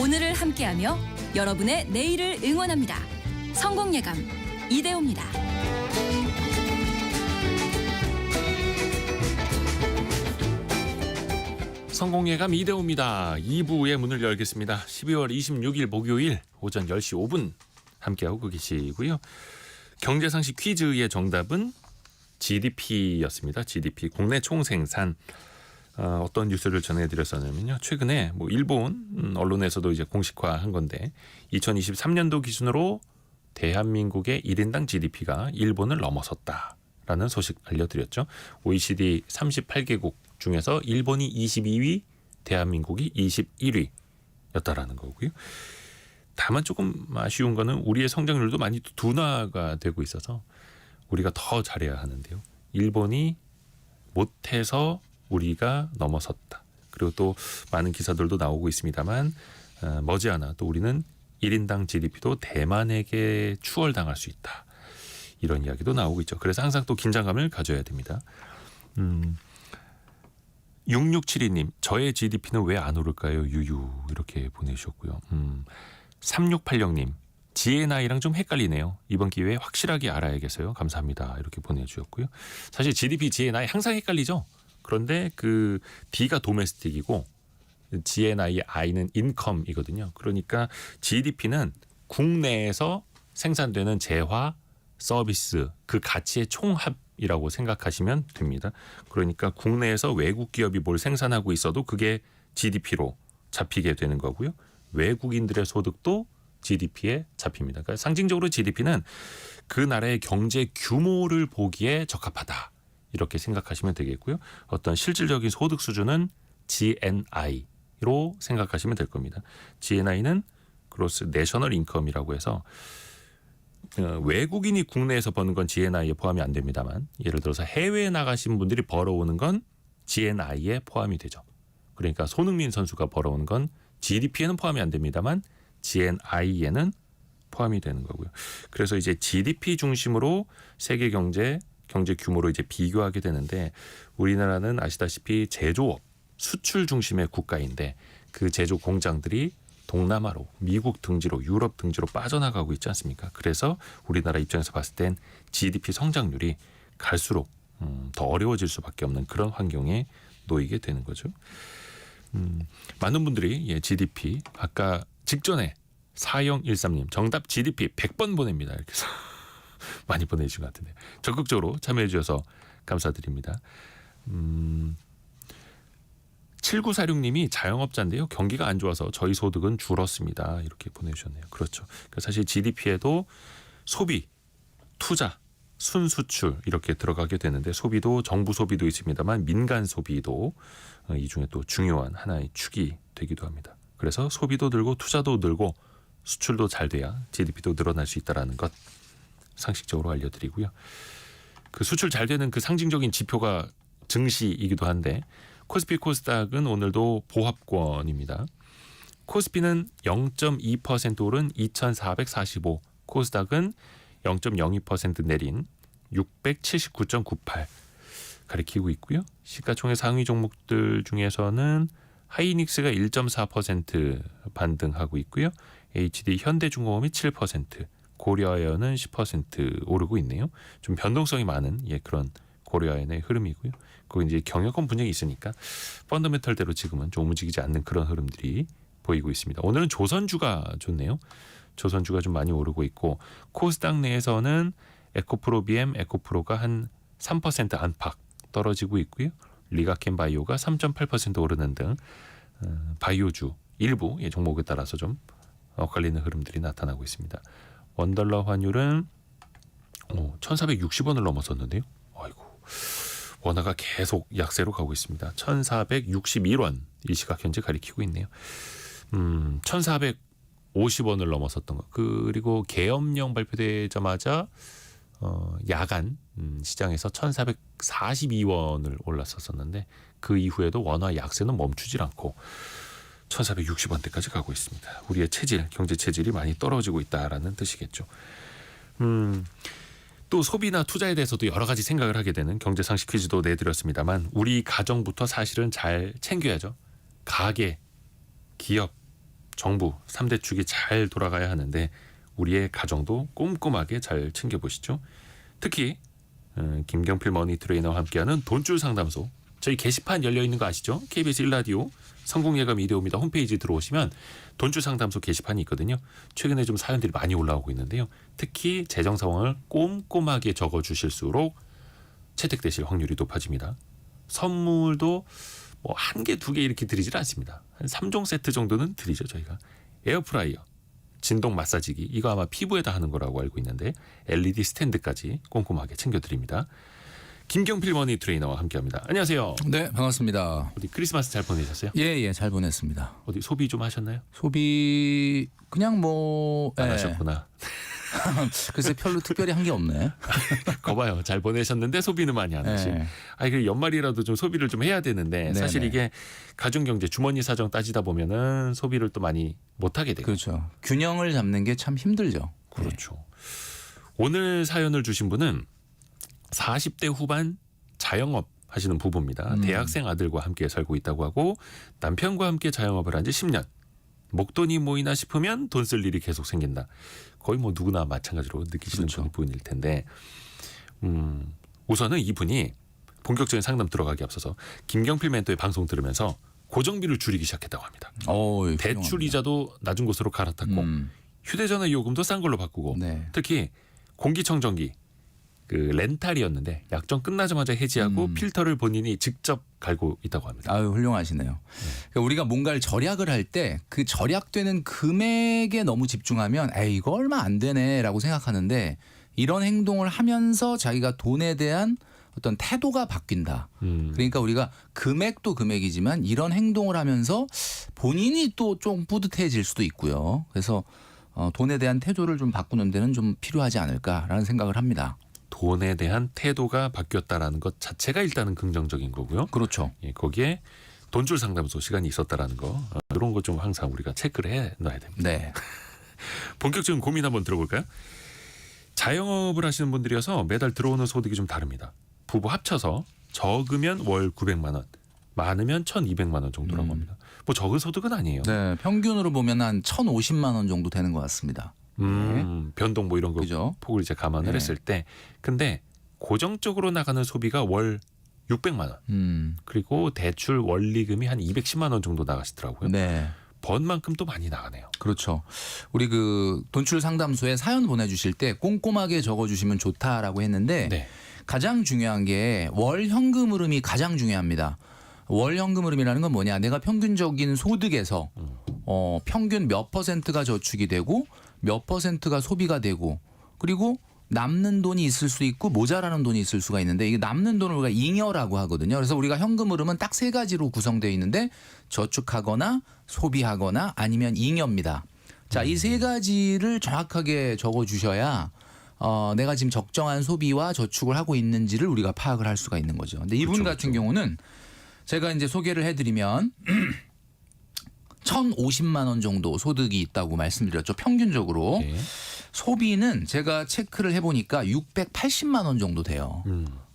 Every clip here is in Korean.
오늘을 함께하며 여러분의 내일을 응원합니다. 성공예감 이대호입니다. 성공예감 이대호입니다. 2부의 문을 열겠습니다. 12월 26일 목요일 오전 10시 5분 함께하고 계시고요. 경제상식 퀴즈의 정답은 GDP였습니다. GDP, 국내 총생산. 어떤 뉴스를 전해드렸었냐면요. 최근에 일본 언론에서도 이제 공식화한 건데 2023년도 기준으로 대한민국의 1인당 GDP가 일본을 넘어섰다라는 소식 알려드렸죠. OECD 38개국 중에서 일본이 22위, 대한민국이 21위였다라는 거고요. 다만 조금 아쉬운 거는 우리의 성장률도 많이 둔화가 되고 있어서 우리가 더 잘해야 하는데요. 일본이 못해서 우리가 넘어섰다. 그리고 또 많은 기사들도 나오고 있습니다만 머지않아 또 우리는 1인당 GDP도 대만에게 추월당할 수 있다. 이런 이야기도 나오고 있죠. 그래서 항상 또 긴장감을 가져야 됩니다. 6672님, 저의 GDP는 왜 안 오를까요? 유유 이렇게 보내주셨고요. 3680님, GNI랑 좀 헷갈리네요. 이번 기회에 확실하게 알아야겠어요. 감사합니다. 이렇게 보내주셨고요. 사실 GDP, GNI 항상 헷갈리죠. 그런데 그 D가 도메스틱이고 GNI의 I는 인컴이거든요. 그러니까 GDP는 국내에서 생산되는 재화, 서비스, 그 가치의 총합이라고 생각하시면 됩니다. 그러니까 국내에서 외국 기업이 뭘 생산하고 있어도 그게 GDP로 잡히게 되는 거고요. 외국인들의 소득도 GDP에 잡힙니다. 그러니까 상징적으로 GDP는 그 나라의 경제 규모를 보기에 적합하다. 이렇게 생각하시면 되겠고요. 어떤 실질적인 소득 수준은 GNI로 생각하시면 될 겁니다. GNI는 그로스 내셔널 인컴이라고 해서 외국인이 국내에서 버는 건 GNI에 포함이 안 됩니다만 예를 들어서 해외에 나가신 분들이 벌어오는 건 GNI에 포함이 되죠. 그러니까 손흥민 선수가 벌어오는 건 GDP에는 포함이 안 됩니다만 GNI에는 포함이 되는 거고요. 그래서 이제 GDP 중심으로 세계 경제 규모로 이제 비교하게 되는데 우리나라는 아시다시피 제조업, 수출 중심의 국가인데 그 제조 공장들이 동남아로, 미국 등지로, 유럽 등지로 빠져나가고 있지 않습니까? 그래서 우리나라 입장에서 봤을 땐 GDP 성장률이 갈수록 더 어려워질 수밖에 없는 그런 환경에 놓이게 되는 거죠. 많은 분들이 GDP 아까 직전에 4013님 정답 GDP 100번 보냅니다. 이렇게 해서 많이 보내주신 것 같은데 적극적으로 참여해 주셔서 감사드립니다. 7946님이 자영업자인데요. 경기가 안 좋아서 저희 소득은 줄었습니다. 이렇게 보내주셨네요. 그렇죠. 그러니까 사실 GDP에도 소비, 투자, 순수출 이렇게 들어가게 되는데 소비도 정부 소비도 있습니다만 민간 소비도 이 중에 또 중요한 하나의 축이 되기도 합니다. 그래서 소비도 늘고 투자도 늘고 수출도 잘 돼야 GDP도 늘어날 수 있다는 것 상식적으로 알려드리고요. 그 수출 잘 되는 그 상징적인 지표가 증시이기도 한데 코스피 코스닥은 오늘도 보합권입니다. 코스피는 0.2% 오른 2445, 코스닥은 0.02% 내린 679.98 가리키고 있고요. 시가총액 상위 종목들 중에서는 하이닉스가 1.4% 반등하고 있고요. HD 현대중공업이 7%, 고려아연은 10% 오르고 있네요. 좀 변동성이 많은 그런 고려아연의 흐름이고요. 그 이제 경영권 분쟁이 있으니까 펀더멘털대로 지금은 좀 움직이지 않는 그런 흐름들이 보이고 있습니다. 오늘은 조선주가 좋네요. 조선주가 좀 많이 오르고 있고 코스닥 내에서는 에코프로 BM, 에코프로가 한 3% 안팎 떨어지고 있고요. 리가켄바이오가 3.8% 오르는 등 바이오주 일부 종목에 따라서 좀 엇갈리는 흐름들이 나타나고 있습니다. 원달러 환율은 1460원을 넘어섰는데요. 아이고, 원화가 계속 약세로 가고 있습니다. 1461원 이 시각 현재 가리키고 있네요. 1450원을 넘어섰던 거. 그리고 계엄령 발표되자마자 야간 시장에서 1442원을 올랐었는데 그 이후에도 원화 약세는 멈추질 않고 1460원대까지 가고 있습니다. 우리의 체질, 경제 체질이 많이 떨어지고 있다라는 뜻이겠죠. 또 소비나 투자에 대해서도 여러 가지 생각을 하게 되는 경제 상식 퀴즈도 내드렸습니다만 우리 가정부터 사실은 잘 챙겨야죠. 가계, 기업, 정부 3대 축이 잘 돌아가야 하는데 우리의 가정도 꼼꼼하게 잘 챙겨보시죠. 특히 김경필 머니 트레이너와 함께하는 돈줄 상담소 저희 게시판 열려있는 거 아시죠? KBS 1라디오 성공예감 이대호입니다. 홈페이지 들어오시면 돈줄 상담소 게시판이 있거든요. 최근에 좀 사연들이 많이 올라오고 있는데요. 특히 재정 상황을 꼼꼼하게 적어주실수록 채택되실 확률이 높아집니다. 선물도 뭐 한 개, 두 개 이렇게 드리질 않습니다. 한 3종 세트 정도는 드리죠. 저희가 에어프라이어, 진동 마사지기 이거 아마 피부에다 하는 거라고 알고 있는데 LED 스탠드까지 꼼꼼하게 챙겨드립니다. 김경필 머니 트레이너와 함께합니다. 안녕하세요. 네, 반갑습니다. 어디 크리스마스 잘 보내셨어요? 예, 잘 보냈습니다. 어디 소비 좀 하셨나요? 소비 그냥 뭐 안 예. 하셨구나. 글쎄 별로 특별히 한 게 없네. 거봐요. 잘 보내셨는데 소비는 많이 안 하시. 예. 아니 그 연말이라도 좀 소비를 좀 해야 되는데 사실 네네. 이게 가정 경제 주머니 사정 따지다 보면은 소비를 또 많이 못 하게 되고. 그렇죠. 균형을 잡는 게 참 힘들죠. 그렇죠. 오늘 사연을 주신 분은 40대 후반 자영업 하시는 부부입니다. 대학생 아들과 함께 살고 있다고 하고 남편과 함께 자영업을 한 지 10년. 목돈이 모이나 싶으면 돈 쓸 일이 계속 생긴다. 거의 뭐 누구나 마찬가지로 느끼시는 그렇죠. 부분일 텐데 우선은 이분이 본격적인 상담 들어가기 앞서서 김경필 멘토의 방송 들으면서 고정비를 줄이기 시작했다고 합니다. 대출 이자도 낮은 곳으로 갈아탔고 휴대전화 요금도 싼 걸로 바꾸고 네. 특히 공기청정기 그 렌탈이었는데 약정 끝나자마자 해지하고 필터를 본인이 직접 갈고 있다고 합니다. 아유, 훌륭하시네요. 그러니까 우리가 뭔가를 절약을 할 때 그 절약되는 금액에 너무 집중하면 에이 이거 얼마 안 되네라고 생각하는데 이런 행동을 하면서 자기가 돈에 대한 어떤 태도가 바뀐다. 그러니까 우리가 금액도 금액이지만 이런 행동을 하면서 본인이 또 좀 뿌듯해질 수도 있고요. 그래서 돈에 대한 태도를 좀 바꾸는 데는 좀 필요하지 않을까라는 생각을 합니다. 돈에 대한 태도가 바뀌었다라는 것 자체가 일단은 긍정적인 거고요. 그렇죠. 예, 거기에 돈줄 상담소 시간이 있었다라는 거 이런 거 좀 항상 우리가 체크를 해 놔야 됩니다. 네. 본격적인 고민 한번 들어볼까요? 자영업을 하시는 분들이어서 매달 들어오는 소득이 좀 다릅니다. 부부 합쳐서 적으면 월 900만 원, 많으면 1,200만 원 정도라고 합니다. 뭐 적은 소득은 아니에요. 네, 평균으로 보면 한 1,050만 원 정도 되는 것 같습니다. 변동 뭐 이런 거 그죠? 폭을 이제 감안을 네. 했을 때 근데 고정적으로 나가는 소비가 월 600만 원 그리고 대출 원리금이 한 210만 원 정도 나가시더라고요. 네. 번 만큼 또 많이 나가네요. 그렇죠. 우리 그 돈출 상담소에 사연 보내주실 때 꼼꼼하게 적어주시면 좋다라고 했는데 네. 가장 중요한 게 월 현금 흐름이 가장 중요합니다. 월 현금 흐름이라는 건 뭐냐? 내가 평균적인 소득에서 평균 몇 퍼센트가 저축이 되고 몇 퍼센트가 소비가 되고 그리고 남는 돈이 있을 수 있고 모자라는 돈이 있을 수가 있는데 이게 남는 돈을 우리가 잉여라고 하거든요. 그래서 우리가 현금 흐름은 딱 세 가지로 구성되어 있는데 저축하거나 소비하거나 아니면 잉여입니다. 자, 이 세 가지를 정확하게 적어주셔야 내가 지금 적정한 소비와 저축을 하고 있는지를 우리가 파악을 할 수가 있는 거죠. 근데 이분 그렇죠, 같은 경우는 제가 이제 소개를 해드리면 1,050만 원 정도 소득이 있다고 말씀드렸죠. 평균적으로. 네. 소비는 제가 체크를 해보니까 680만 원 정도 돼요.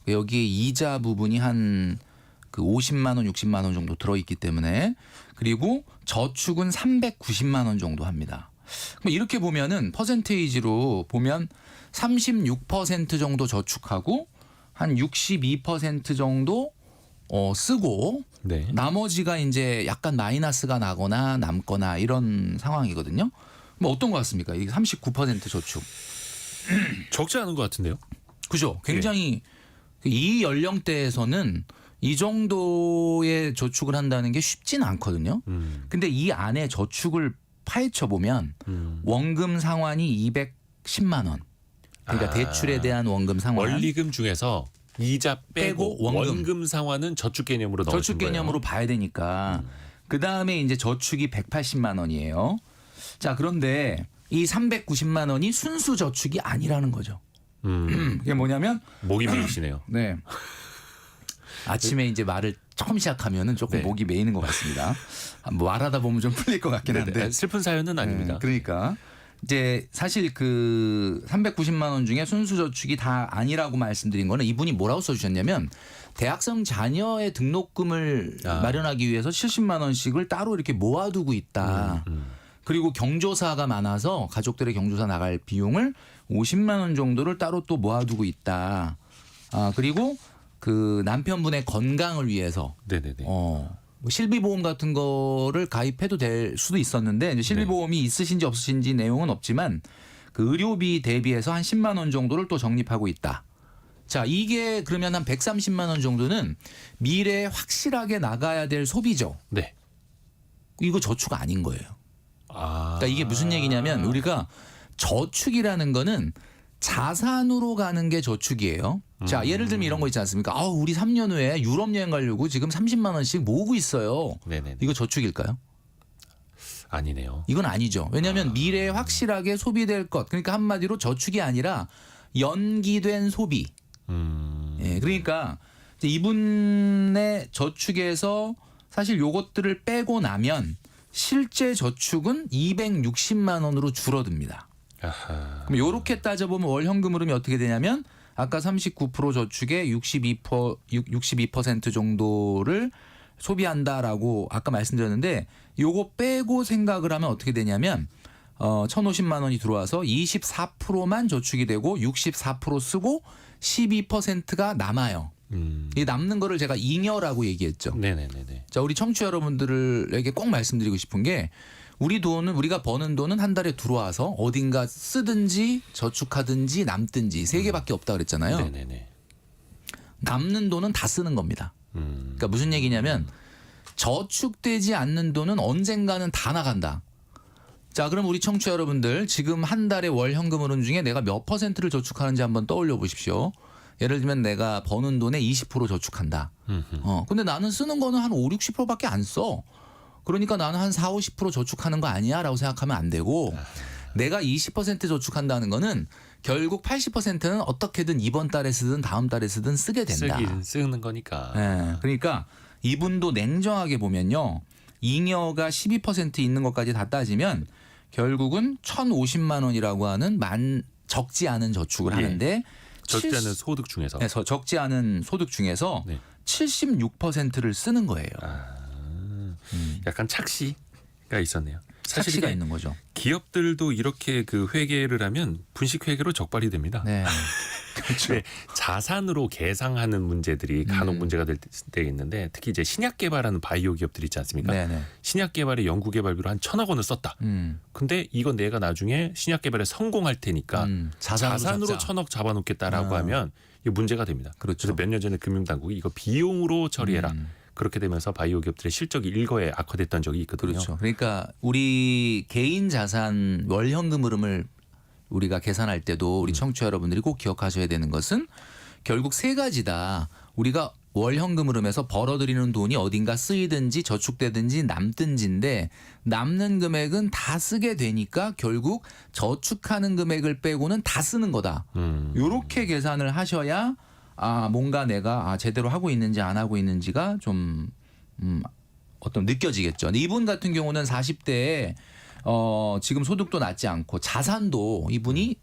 여기에 이자 부분이 한 그 50만 원, 60만 원 정도 들어있기 때문에 그리고 저축은 390만 원 정도 합니다. 이렇게 보면은 퍼센테이지로 보면 36% 정도 저축하고 한 62% 정도 쓰고 네. 나머지가 이제 약간 마이너스가 나거나 남거나 이런 상황이거든요. 뭐 어떤 것 같습니까? 이게 39% 저축. 적지 않은 것 같은데요. 그죠? 굉장히 이 연령대에서는 이 정도의 저축을 한다는 게 쉽지는 않거든요. 근데 이 안에 저축을 파헤쳐 보면 원금 상환이 210만 원. 그러니까 대출에 대한 원금 상환. 원리금 중에서 이자 빼고 빼고 원금 상환은 저축 개념으로 넣으신 저축 거예요. 개념으로 봐야 되니까. 그다음에 이제 저축이 180만 원이에요. 자, 그런데 이 390만 원이 순수 저축이 아니라는 거죠. 그게 뭐냐면 목이 메이시네요. 네. 아침에 이제 말을 처음 시작하면은 조금 네. 목이 메이는 것 같습니다. 뭐 말하다 보면 좀 풀릴 것 같긴 한데. 네, 슬픈 사연은 아닙니다. 그러니까 이제 사실 그 390만 원 중에 순수 저축이 다 아니라고 말씀드린 거는 이분이 뭐라고 써주셨냐면 대학생 자녀의 등록금을 마련하기 위해서 70만 원씩을 따로 이렇게 모아두고 있다. 그리고 경조사가 많아서 가족들의 경조사 나갈 비용을 50만 원 정도를 따로 또 모아두고 있다. 그리고 그 남편분의 건강을 위해서 네네네. 뭐 실비보험 같은 거를 가입해도 될 수도 있었는데 이제 실비보험이 있으신지 없으신지 내용은 없지만 그 의료비 대비해서 한 10만 원 정도를 또 적립하고 있다. 자, 이게 그러면 한 130만 원 정도는 미래에 확실하게 나가야 될 소비죠. 네. 이거 저축 아닌 거예요. 그러니까 이게 무슨 얘기냐면 우리가 저축이라는 거는 자산으로 가는 게 저축이에요. 자, 예를 들면 이런 거 있지 않습니까? 우리 3년 후에 유럽 여행 가려고 지금 30만 원씩 모으고 있어요. 네네. 이거 저축일까요? 아니네요. 이건 아니죠. 왜냐하면 미래에 확실하게 소비될 것. 그러니까 한마디로 저축이 아니라 연기된 소비. 예, 그러니까 이분의 저축에서 사실 요것들을 빼고 나면 실제 저축은 260만 원으로 줄어듭니다. 아하. 그럼 요렇게 따져보면 월 현금 흐름이 어떻게 되냐면 아까 39% 저축에 62% 정도를 소비한다라고 아까 말씀드렸는데 요거 빼고 생각을 하면 어떻게 되냐면 1,050만 원이 들어와서 24%만 저축이 되고 64% 쓰고 12%가 남아요. 이 남는 거를 제가 잉여라고 얘기했죠. 네네네네. 자, 우리 청취자 여러분들에게 꼭 말씀드리고 싶은 게 우리가 버는 돈은 한 달에 들어와서 어딘가 쓰든지 저축하든지 남든지 세 개밖에 없다 그랬잖아요. 네네네. 남는 돈은 다 쓰는 겁니다. 그러니까 무슨 얘기냐면 저축되지 않는 돈은 언젠가는 다 나간다. 자, 그럼 우리 청취자 여러분들 지금 한 달에 월 현금 흐름 중에 내가 몇 퍼센트를 저축하는지 한번 떠올려 보십시오. 예를 들면 내가 버는 돈의 20% 저축한다. 근데 나는 쓰는 거는 한 5, 60%밖에 안 써. 그러니까 나는 한 4, 50% 저축하는 거 아니야 라고 생각하면 안 되고 내가 20% 저축한다는 거는 결국 80%는 어떻게든 이번 달에 쓰든 다음 달에 쓰든 쓰게 된다. 쓰는 거니까. 네, 그러니까 이분도 냉정하게 보면요. 잉여가 12% 있는 것까지 다 따지면 결국은 1,050만 원이라고 하는 적지 않은 저축을 하는데 적지 않은 소득 중에서. 네, 적지 않은 소득 중에서 네. 76%를 쓰는 거예요. 약간 착시가 있었네요. 사실 착시가 이게 있는 거죠. 기업들도 이렇게 그 회계를 하면 분식 회계로 적발이 됩니다. 네. 그렇죠. 네, 자산으로 계상하는 문제들이 간혹 문제가 될 때 있는데 특히 이제 신약 개발하는 바이오 기업들 있지 않습니까? 네네. 신약 개발에 연구 개발비로 한 1,000억 원을 썼다. 근데 이건 내가 나중에 신약 개발에 성공할 테니까 자산으로 1,000억 잡아놓겠다라고 하면 이게 문제가 됩니다. 그렇죠. 그래서 몇 년 전에 금융당국이 이거 비용으로 처리해라. 그렇게 되면서 바이오 기업들의 실적이 일거에 악화됐던 적이 있거든요. 그렇죠. 그러니까 우리 개인 자산 월 현금 흐름을 우리가 계산할 때도 우리 청취자 여러분들이 꼭 기억하셔야 되는 것은 결국 세 가지다. 우리가 월 현금 흐름에서 벌어들이는 돈이 어딘가 쓰이든지 저축되든지 남든지인데 남는 금액은 다 쓰게 되니까 결국 저축하는 금액을 빼고는 다 쓰는 거다. 요렇게 계산을 하셔야 뭔가 내가 제대로 하고 있는지 안 하고 있는지가 좀 어떤 느껴지겠죠. 근데 이분 같은 경우는 40대에 지금 소득도 낮지 않고 자산도 이분이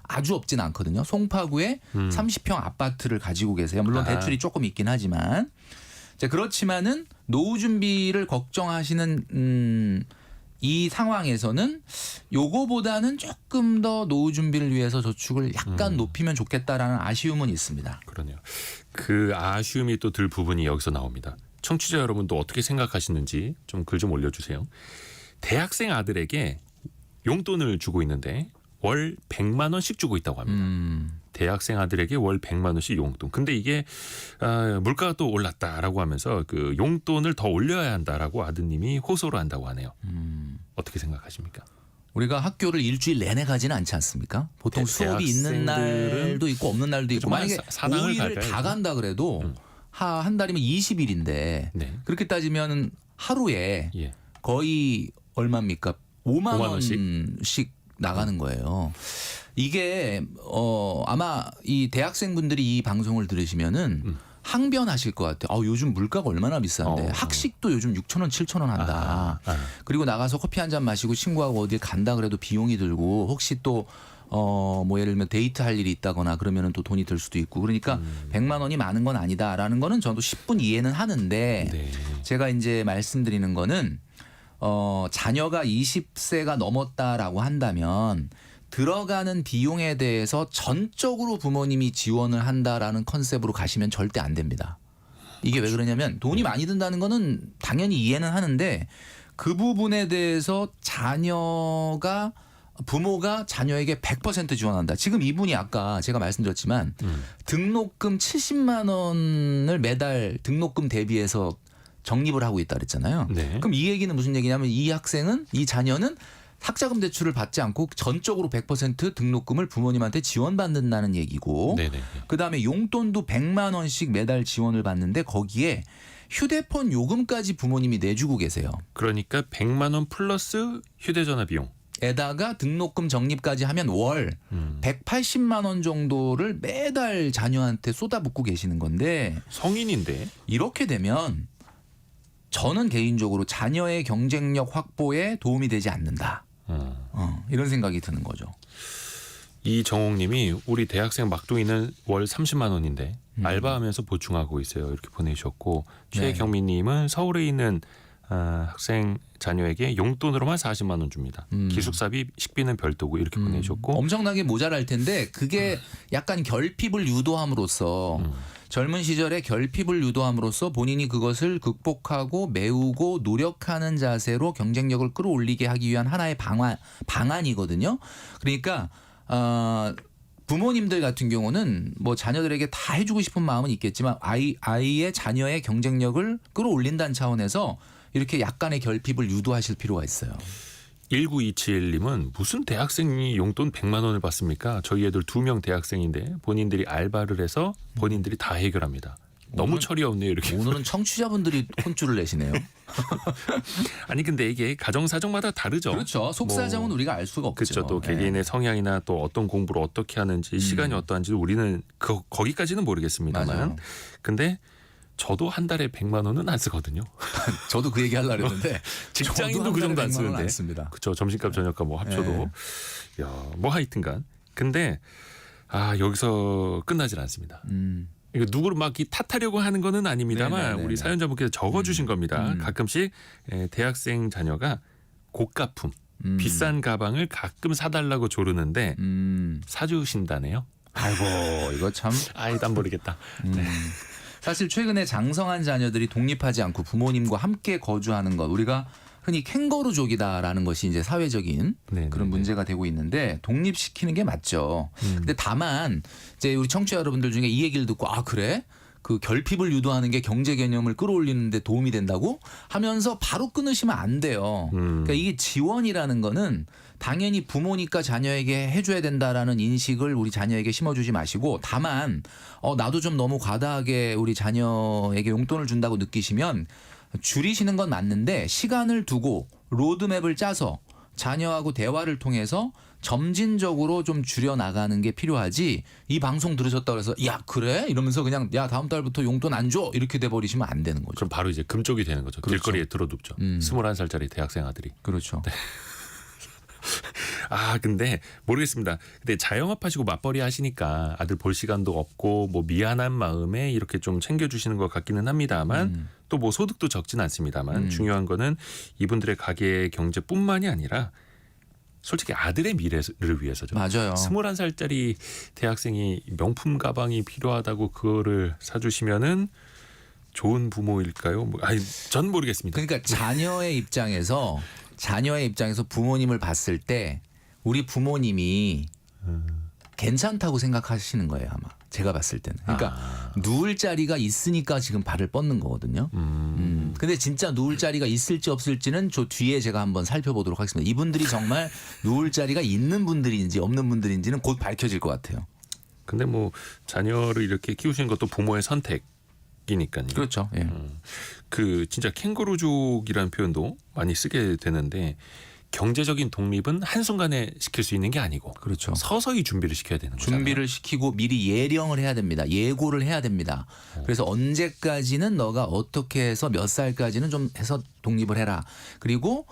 아주 없진 않거든요. 송파구에 30평 아파트를 가지고 계세요. 물론 대출이 조금 있긴 하지만 그렇지만은 노후 준비를 걱정하시는 이 상황에서는 요거보다는 조금 더 노후 준비를 위해서 저축을 약간 높이면 좋겠다라는 아쉬움은 있습니다. 그러네요. 그 아쉬움이 또 들 부분이 여기서 나옵니다. 청취자 여러분도 어떻게 생각하시는지 좀 글 좀 올려주세요. 대학생 아들에게 용돈을 주고 있는데 월 100만 원씩 주고 있다고 합니다. 대학생 아들에게 월 100만 원씩 용돈. 근데 이게 물가가 또 올랐다라고 하면서 그 용돈을 더 올려야 한다라고 아드님이 호소를 한다고 하네요. 어떻게 생각하십니까? 우리가 학교를 일주일 내내 가지는 않지 않습니까? 보통 수업이 있는 날도 있고 없는 날도 있고 만약에 5일을 다 간다 그래도 한 달이면 20일인데 네. 그렇게 따지면 하루에 거의 얼마입니까? 5만 원씩 나가는 거예요. 이게 아마 이 대학생분들이 이 방송을 들으시면은 항변하실 것 같아요. 요즘 물가가 얼마나 비싼데 학식도 요즘 6,000원, 7,000원 한다. 그리고 나가서 커피 한 잔 마시고 친구하고 어딜 간다 그래도 비용이 들고 혹시 또 뭐 예를 들면 데이트할 일이 있다거나 그러면은 또 돈이 들 수도 있고 그러니까 100만 원이 많은 건 아니다라는 거는 저도 10분 이해는 하는데 제가 이제 말씀드리는 거는 자녀가 20세가 넘었다라고 한다면 들어가는 비용에 대해서 전적으로 부모님이 지원을 한다라는 컨셉으로 가시면 절대 안 됩니다. 이게 왜 그러냐면 돈이 많이 든다는 거는 당연히 이해는 하는데 그 부분에 대해서 부모가 자녀에게 100% 지원한다. 지금 이분이 아까 제가 말씀드렸지만 등록금 70만 원을 매달 등록금 대비해서 적립을 하고 있다 그랬잖아요. 네. 그럼 이 얘기는 무슨 얘기냐면 이 자녀는 학자금 대출을 받지 않고 전적으로 100% 등록금을 부모님한테 지원받는다는 얘기고 네네. 그다음에 용돈도 100만 원씩 매달 지원을 받는데 거기에 휴대폰 요금까지 부모님이 내주고 계세요. 그러니까 100만 원 플러스 휴대전화 비용. 에다가 등록금 적립까지 하면 월 180만 원 정도를 매달 자녀한테 쏟아붓고 계시는 건데 성인인데. 이렇게 되면 저는 개인적으로 자녀의 경쟁력 확보에 도움이 되지 않는다. 이런 생각이 드는 거죠. 이정옥님이 우리 대학생 막둥이는 월 30만 원인데 알바하면서 보충하고 있어요. 이렇게 보내주셨고 네. 최경민님은 서울에 있는 학생 자녀에게 용돈으로만 40만 원 줍니다. 기숙사비 식비는 별도고 이렇게 보내주셨고 엄청나게 모자랄 텐데 그게 약간 결핍을 유도함으로써 젊은 시절에 결핍을 유도함으로써 본인이 그것을 극복하고 메우고 노력하는 자세로 경쟁력을 끌어올리게 하기 위한 하나의 방안이거든요. 그러니까 부모님들 같은 경우는 뭐 자녀들에게 다 해주고 싶은 마음은 있겠지만 아이의 자녀의 경쟁력을 끌어올린다는 차원에서 이렇게 약간의 결핍을 유도하실 필요가 있어요. 1927님은 무슨 대학생이 용돈 100만 원을 받습니까? 저희 애들 2명 대학생인데 본인들이 알바를 해서 본인들이 다 해결합니다. 너무 철이 없네요. 이렇게. 오늘은 청취자분들이 혼쭐을 내시네요. 아니 근데 이게 가정 사정마다 다르죠. 그렇죠. 속사정은 우리가 알 수가 없죠. 그렇죠. 또 개개인의 성향이나 또 어떤 공부를 어떻게 하는지 시간이 어떠한지 우리는 거기까지는 모르겠습니다만. 맞아요. 근데 저도 한 달에 100만 원은 안 쓰거든요. 저도 그 얘기 하려고 했는데 직장인도 그 정도 안 쓰는데. 안 씁니다. 그렇죠. 점심값 저녁값 뭐 합쳐도. 야, 뭐 하여튼간. 근데 여기서 끝나질 않습니다. 이거 누구를 막 탓하려고 하는 거는 아닙니다만 네네네네. 우리 사연자분께서 적어주신 겁니다. 가끔씩 대학생 자녀가 고가품, 비싼 가방을 가끔 사달라고 조르는데 사주신다네요. 아이고 이거 참. 난 모르겠다. 네. 사실 최근에 장성한 자녀들이 독립하지 않고 부모님과 함께 거주하는 것 우리가 흔히 캥거루족이다라는 것이 이제 사회적인 네네네. 그런 문제가 되고 있는데 독립시키는 게 맞죠. 근데 다만 이제 우리 청취자 여러분들 중에 이 얘기를 듣고 그래? 그 결핍을 유도하는 게 경제 개념을 끌어올리는 데 도움이 된다고 하면서 바로 끊으시면 안 돼요. 그러니까 이게 지원이라는 거는 당연히 부모니까 자녀에게 해줘야 된다라는 인식을 우리 자녀에게 심어주지 마시고 다만 나도 좀 너무 과다하게 우리 자녀에게 용돈을 준다고 느끼시면 줄이시는 건 맞는데 시간을 두고 로드맵을 짜서 자녀하고 대화를 통해서 점진적으로 좀 줄여나가는 게 필요하지 이 방송 들으셨다고 해서 야 그래? 이러면서 그냥 야 다음 달부터 용돈 안 줘 이렇게 돼버리시면 안 되는 거죠. 그럼 바로 이제 금쪽이 되는 거죠. 그렇죠. 길거리에 들어눕죠. 21살짜리 대학생 아들이. 그렇죠. 근데 모르겠습니다. 근데 자영업 하시고 맞벌이 하시니까 아들 볼 시간도 없고 뭐 미안한 마음에 이렇게 좀 챙겨주시는 것 같기는 합니다만 또 뭐 소득도 적진 않습니다만 중요한 거는 이분들의 가게 경제뿐만이 아니라 솔직히 아들의 미래를 위해서죠. 맞아요. 21살짜리 대학생이 명품 가방이 필요하다고 그거를 사주시면은 좋은 부모일까요? 전 모르겠습니다. 그러니까 자녀의 입장에서 부모님을 봤을 때 우리 부모님이 괜찮다고 생각하시는 거예요 아마 제가 봤을 때는. 그러니까 누울 자리가 있으니까 지금 발을 뻗는 거거든요. 근데 진짜 누울 자리가 있을지 없을지는 저 뒤에 제가 한번 살펴보도록 하겠습니다. 이분들이 정말 누울 자리가 있는 분들인지 없는 분들인지는 곧 밝혀질 것 같아요. 근데 뭐 자녀를 이렇게 키우시는 것도 부모의 선택이니까요. 그렇죠. 예. 그 진짜 캥거루족이라는 표현도 많이 쓰게 되는데 경제적인 독립은 한순간에 시킬 수 있는 게 아니고 그렇죠. 서서히 준비를 시켜야 되는 거잖아요. 준비를 시키고 미리 예령을 해야 됩니다. 예고를 해야 됩니다. 그래서 언제까지는 너가 어떻게 해서 몇 살까지는 좀 해서 독립을 해라. 그리고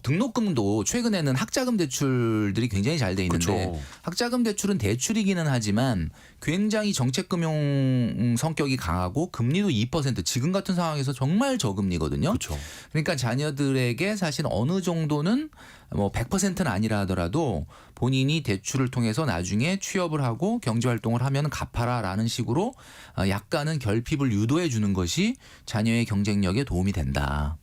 등록금도 최근에는 학자금 대출들이 굉장히 잘 돼 있는데 그렇죠. 학자금 대출은 대출이기는 하지만 굉장히 정책금융 성격이 강하고 금리도 2% 지금 같은 상황에서 정말 저금리거든요. 그렇죠. 그러니까 자녀들에게 사실 어느 정도는 뭐 100%는 아니라 하더라도 본인이 대출을 통해서 나중에 취업을 하고 경제 활동을 하면 갚아라라는 식으로 약간은 결핍을 유도해 주는 것이 자녀의 경쟁력에 도움이 된다.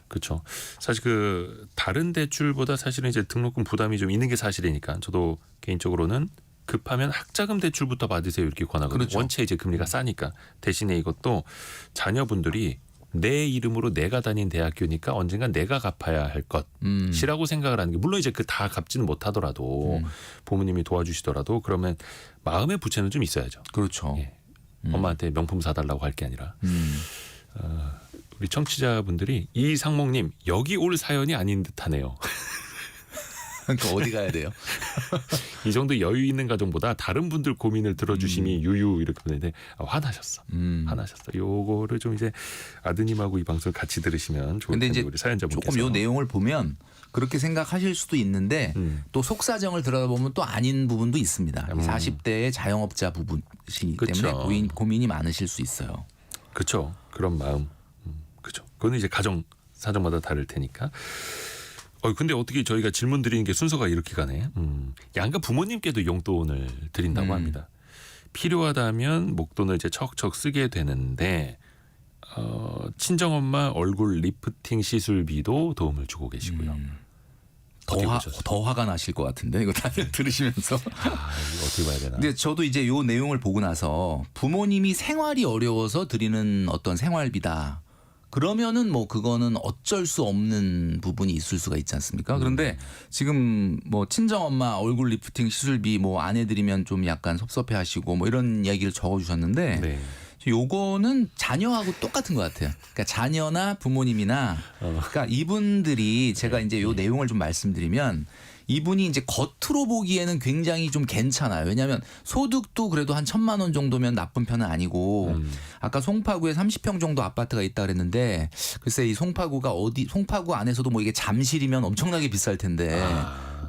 그렇죠. 사실 그 다른 대출보다 사실은 이제 등록금 부담이 좀 있는 게 사실이니까 저도 개인적으로는 급하면 학자금 대출부터 받으세요 이렇게 권하거든요. 그렇죠. 원체 이제 금리가 싸니까 대신에 이것도 자녀분들이 내 이름으로 내가 다닌 대학교니까 언젠가 내가 갚아야 할 것이라고 생각을 하는 게 물론 이제 그 다 갚지는 못하더라도 부모님이 도와주시더라도 그러면 마음의 부채는 좀 있어야죠. 그렇죠. 예. 엄마한테 명품 사달라고 할 게 아니라. 우리 청취자분들이 이상목님 여기 올 사연이 아닌 듯하네요. 그러니까 어디 가야 돼요? 이 정도 여유 있는 가정보다 다른 분들 고민을 들어주심이 유유 이렇게 보내는데 화나셨어. 화나셨어. 요거를 좀 이제 아드님하고 이 방송을 같이 들으시면 좋을 근데 텐데 이제 우리 사연자분께서. 조금 요 내용을 보면 그렇게 생각하실 수도 있는데 또 속사정을 들여다보면 또 아닌 부분도 있습니다. 40대의 자영업자 부분이기 때문에 그쵸. 고민이 많으실 수 있어요. 그렇죠. 그런 마음. 그렇죠. 그거는 이제 가정 사정마다 다를 테니까. 근데 어떻게 저희가 질문 드리는 게 순서가 이렇게 가네. 양가 부모님께도 용돈을 드린다고 합니다. 필요하다면 목돈을 이제 척척 쓰게 되는데 친정엄마 얼굴 리프팅 시술비도 도움을 주고 계시고요. 어떻게 보셨어요? 더 화가 나실 것 같은데 이거 다 들으시면서. 이거 어떻게 봐야 되나? 근데 저도 이제 요 내용을 보고 나서 부모님이 생활이 어려워서 드리는 어떤 생활비다. 그러면은 뭐 그거는 어쩔 수 없는 부분이 있을 수가 있지 않습니까? 그런데 지금 뭐 친정엄마 얼굴 리프팅 시술비 뭐 안 해드리면 좀 약간 섭섭해하시고 뭐 이런 얘기를 적어주셨는데 네. 요거는 자녀하고 똑같은 것 같아요. 그러니까 자녀나 부모님이나 그러니까 이분들이 제가 이제 요 내용을 좀 말씀드리면 이분이 이제 겉으로 보기에는 굉장히 좀 괜찮아요. 왜냐하면 소득도 그래도 한 1,000만 원 정도면 나쁜 편은 아니고 아까 송파구에 30평 정도 아파트가 있다 그랬는데 글쎄 이 송파구가 송파구 안에서도 뭐 이게 잠실이면 엄청나게 비쌀 텐데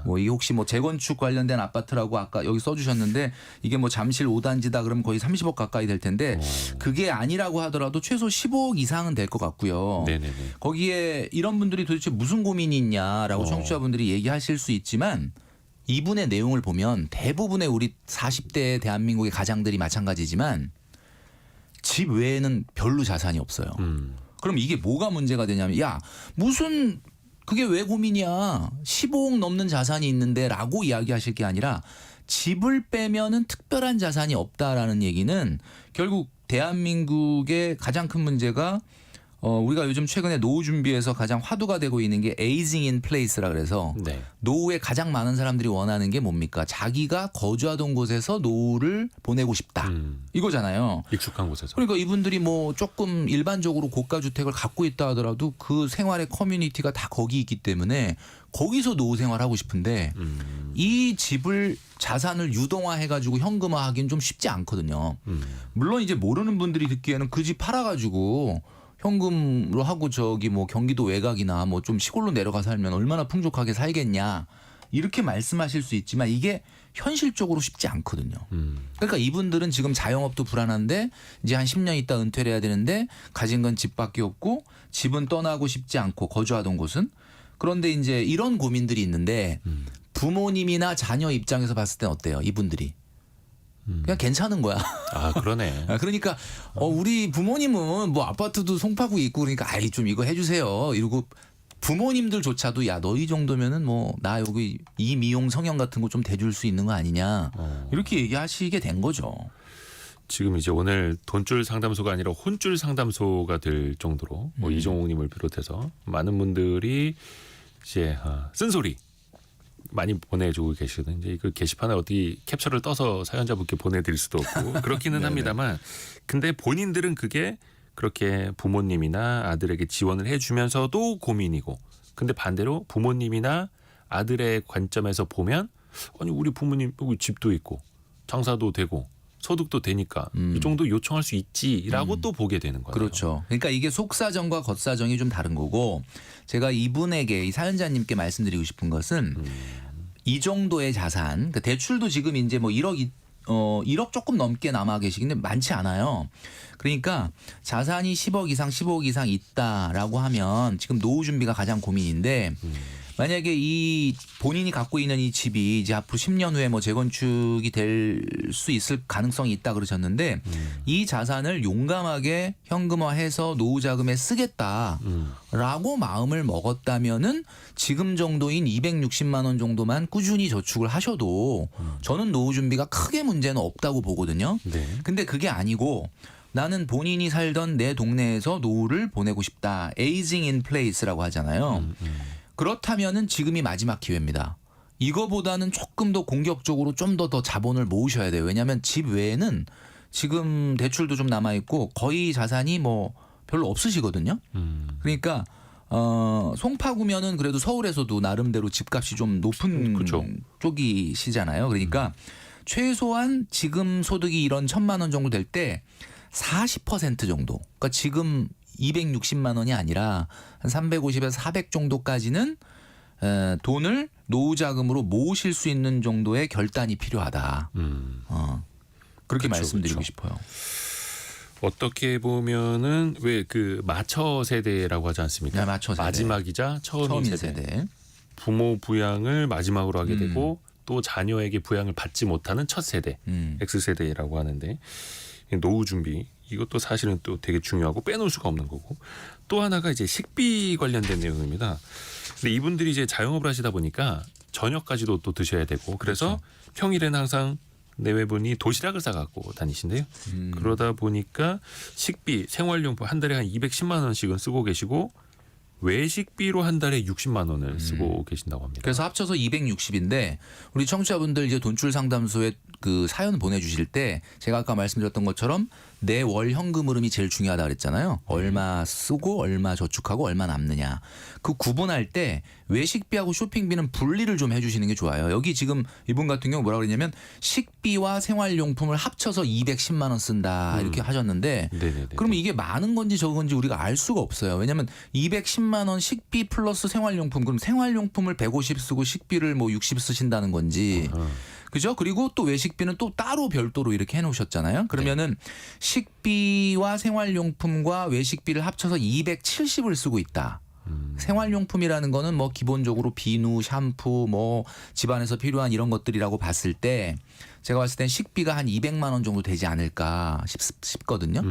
뭐 이게 혹시 뭐 재건축 관련된 아파트라고 아까 여기 써주셨는데 이게 뭐 잠실 5단지다 그러면 거의 30억 가까이 될 텐데 그게 아니라고 하더라도 최소 15억 이상은 될 것 같고요. 네네네. 거기에 이런 분들이 도대체 무슨 고민이 있냐라고 청취자분들이 얘기하실 수 있지만 이분의 내용을 보면 대부분의 우리 40대 대한민국의 가장들이 마찬가지지만 집 외에는 별로 자산이 없어요. 그럼 이게 뭐가 문제가 되냐면 야 무슨 그게 왜 고민이야. 15억 넘는 자산이 있는데 라고 이야기하실 게 아니라 집을 빼면은 특별한 자산이 없다라는 얘기는 결국 대한민국의 가장 큰 문제가 우리가 요즘 최근에 노후 준비에서 가장 화두가 되고 있는 게 에이징 인 플레이스라 그래서 네. 노후에 가장 많은 사람들이 원하는 게 뭡니까? 자기가 거주하던 곳에서 노후를 보내고 싶다. 이거잖아요. 익숙한 곳에서. 그러니까 이분들이 뭐 조금 일반적으로 고가 주택을 갖고 있다 하더라도 그 생활의 커뮤니티가 다 거기 있기 때문에 거기서 노후 생활하고 싶은데 이 집을 자산을 유동화해 가지고 현금화하기는 좀 쉽지 않거든요. 물론 이제 모르는 분들이 듣기에는 그 집 팔아 가지고 현금으로 하고 저기 뭐 경기도 외곽이나 뭐 좀 시골로 내려가 살면 얼마나 풍족하게 살겠냐 이렇게 말씀하실 수 있지만 이게 현실적으로 쉽지 않거든요. 그러니까 이분들은 지금 자영업도 불안한데 이제 한 10년 있다 은퇴를 해야 되는데 가진 건 집밖에 없고 집은 떠나고 싶지 않고 거주하던 곳은 그런데 이제 이런 고민들이 있는데 부모님이나 자녀 입장에서 봤을 땐 어때요? 이분들이. 그냥 괜찮은 거야. 아 그러네. 그러니까 우리 부모님은 뭐 아파트도 송파구 있고 그러니까 아이 좀 이거 해주세요. 이러고 부모님들조차도 야 너희 정도면은 뭐 나 여기 이 미용 성형 같은 거 좀 대줄 수 있는 거 아니냐 이렇게 얘기하시게 된 거죠. 지금 이제 오늘 돈줄 상담소가 아니라 혼줄 상담소가 될 정도로 뭐 이종욱님을 비롯해서 많은 분들이 이제 쓴소리 많이 보내주고 계시거든요. 이제 그 게시판에 어디 캡처를 떠서 사연자분께 보내드릴 수도 없고 그렇기는 합니다만, 근데 본인들은 그게 그렇게 부모님이나 아들에게 지원을 해주면서도 고민이고, 근데 반대로 부모님이나 아들의 관점에서 보면 아니 우리 부모님 여기 집도 있고 장사도 되고 소득도 되니까 이 정도 요청할 수 있지라고 또 보게 되는 거예요. 그렇죠. 그러니까 이게 속사정과 겉사정이 좀 다른 거고 제가 이분에게 이 사연자님께 말씀드리고 싶은 것은 이 정도의 자산, 그러니까 대출도 지금 이제 뭐 1억 조금 넘게 남아 계시긴데 많지 않아요. 그러니까 자산이 10억 이상, 15억 이상 있다라고 하면 지금 노후 준비가 가장 고민인데 만약에 이 본인이 갖고 있는 이 집이 이제 앞으로 10년 후에 뭐 재건축이 될 수 있을 가능성이 있다 그러셨는데 이 자산을 용감하게 현금화해서 노후 자금에 쓰겠다라고 마음을 먹었다면은 지금 정도인 260만 원 정도만 꾸준히 저축을 하셔도 저는 노후 준비가 크게 문제는 없다고 보거든요. 네. 근데 그게 아니고 나는 본인이 살던 내 동네에서 노후를 보내고 싶다. 에이징 인 플레이스라고 하잖아요. 그렇다면은 지금이 마지막 기회입니다. 이거보다는 조금 더 공격적으로 좀 더 자본을 모으셔야 돼요. 왜냐하면 집 외에는 지금 대출도 좀 남아 있고 거의 자산이 뭐 별로 없으시거든요. 그러니까 송파구면은 그래도 서울에서도 나름대로 집값이 좀 높은 그렇죠. 쪽이시잖아요. 그러니까 최소한 지금 소득이 이런 1,000만 원 정도 될 때 40% 정도. 그러니까 지금 260만 원이 아니라 한 350에서 400 정도까지는 돈을 노후 자금으로 모으실 수 있는 정도의 결단이 필요하다. 그렇게 그쵸, 말씀드리고 그쵸. 싶어요. 어떻게 보면은 왜 그 마처 세대라고 하지 않습니까? 네, 마처 세대. 마지막이자 처음인 처음인 세대. 세대. 부모 부양을 마지막으로 하게 되고 또 자녀에게 부양을 받지 못하는 첫 세대, X세대라고 하는데 노후 준비 이것도 사실은 또 되게 중요하고 빼놓을 수가 없는 거고 또 하나가 이제 식비 관련된 내용입니다. 근데 이분들이 이제 자영업을 하시다 보니까 저녁까지도 또 드셔야 되고 그래서 평일에는 항상 내외분이 도시락을 싸갖고 다니신대요. 그러다 보니까 식비, 생활용품 한 달에 한 210만 원씩은 쓰고 계시고 외식비로 한 달에 60만 원을 쓰고 계신다고 합니다. 그래서 합쳐서 260인데 우리 청취자분들 이제 돈줄 상담소에 그 사연 보내주실 때 제가 아까 말씀드렸던 것처럼 내 월 현금 흐름이 제일 중요하다 그랬잖아요. 얼마 쓰고 얼마 저축하고 얼마 남느냐. 그 구분할 때 외식비하고 쇼핑비는 분리를 좀 해주시는 게 좋아요. 여기 지금 이분 같은 경우 뭐라 그랬냐면 식비와 생활용품을 합쳐서 210만 원 쓴다 이렇게 하셨는데 네네네. 그러면 이게 많은 건지 적은 건지 우리가 알 수가 없어요. 왜냐하면 210만 원 식비 플러스 생활용품 그럼 생활용품을 150 쓰고 식비를 뭐 60 쓰신다는 건지 그죠? 그리고 또 외식비는 또 따로 별도로 이렇게 해놓으셨잖아요. 그러면은 식비와 생활용품과 외식비를 합쳐서 270을 쓰고 있다. 생활용품이라는 거는 뭐 기본적으로 비누, 샴푸, 뭐 집안에서 필요한 이런 것들이라고 봤을 때 제가 봤을 땐 식비가 한 200만 원 정도 되지 않을까 싶거든요.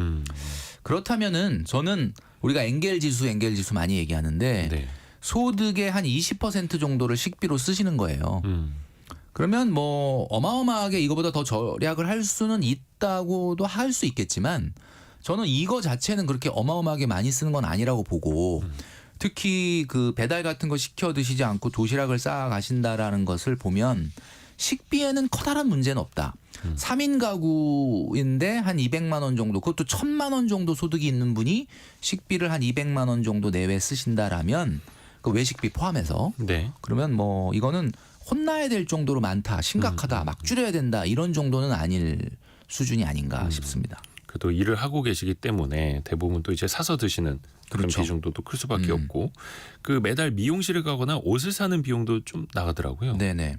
그렇다면은 저는 우리가 엔겔 지수 많이 얘기하는데 네. 소득의 한 20% 정도를 식비로 쓰시는 거예요. 그러면 뭐 어마어마하게 이거보다 더 절약을 할 수는 있다고도 할 수 있겠지만 저는 이거 자체는 그렇게 어마어마하게 많이 쓰는 건 아니라고 보고 특히 그 배달 같은 거 시켜 드시지 않고 도시락을 싸 가신다라는 것을 보면 식비에는 커다란 문제는 없다. 3인 가구인데 한 200만 원 정도 그것도 1,000만 원 정도 소득이 있는 분이 식비를 한 200만 원 정도 내외 쓰신다라면 그 외식비 포함해서 네. 그러면 뭐 이거는 혼나야 될 정도로 많다, 심각하다, 막 줄여야 된다 이런 정도는 아닐 수준이 아닌가 싶습니다. 그래도 일을 하고 계시기 때문에 대부분 또 이제 사서 드시는 그런 그렇죠. 비중도 또 클 수밖에 없고 그 매달 미용실을 가거나 옷을 사는 비용도 좀 나가더라고요. 네네.